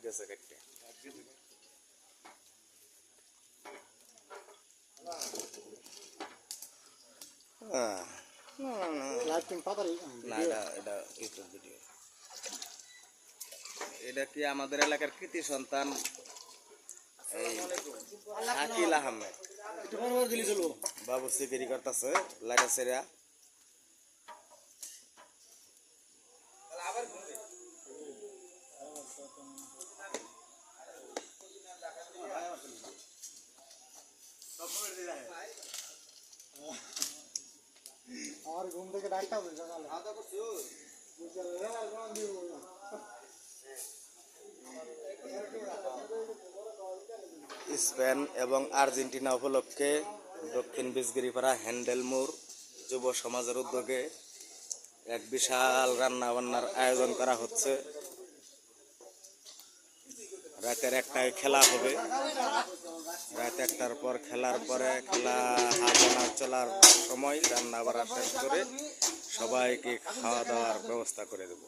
গেছে কাটতে। না এটা ইউটিউব ভিডিও। এটা কি আমাদের এলাকার কৃতি সন্তান শাকিল আহমেদ বাবু সিকিরি করতেছে লাইটা সেরা। আমার ঘুম থেকে ডাক্তার স্পেন এবং আর্জেন্টিনা উপলক্ষে দক্ষিণ বিজগিরিপাড়া হ্যান্ডেলমুর যুব সমাজের উদ্যোগে এক বিশাল রান্না বান্নার আয়োজন করা হচ্ছে। রাতের 1টায় খেলা হবে। রাত 1টার পর খেলার পরে খেলা হাফ চলার সময় রান্না বান্না শেষ করে সবাইকে খাওয়া দাওয়ার ব্যবস্থা করে দেব।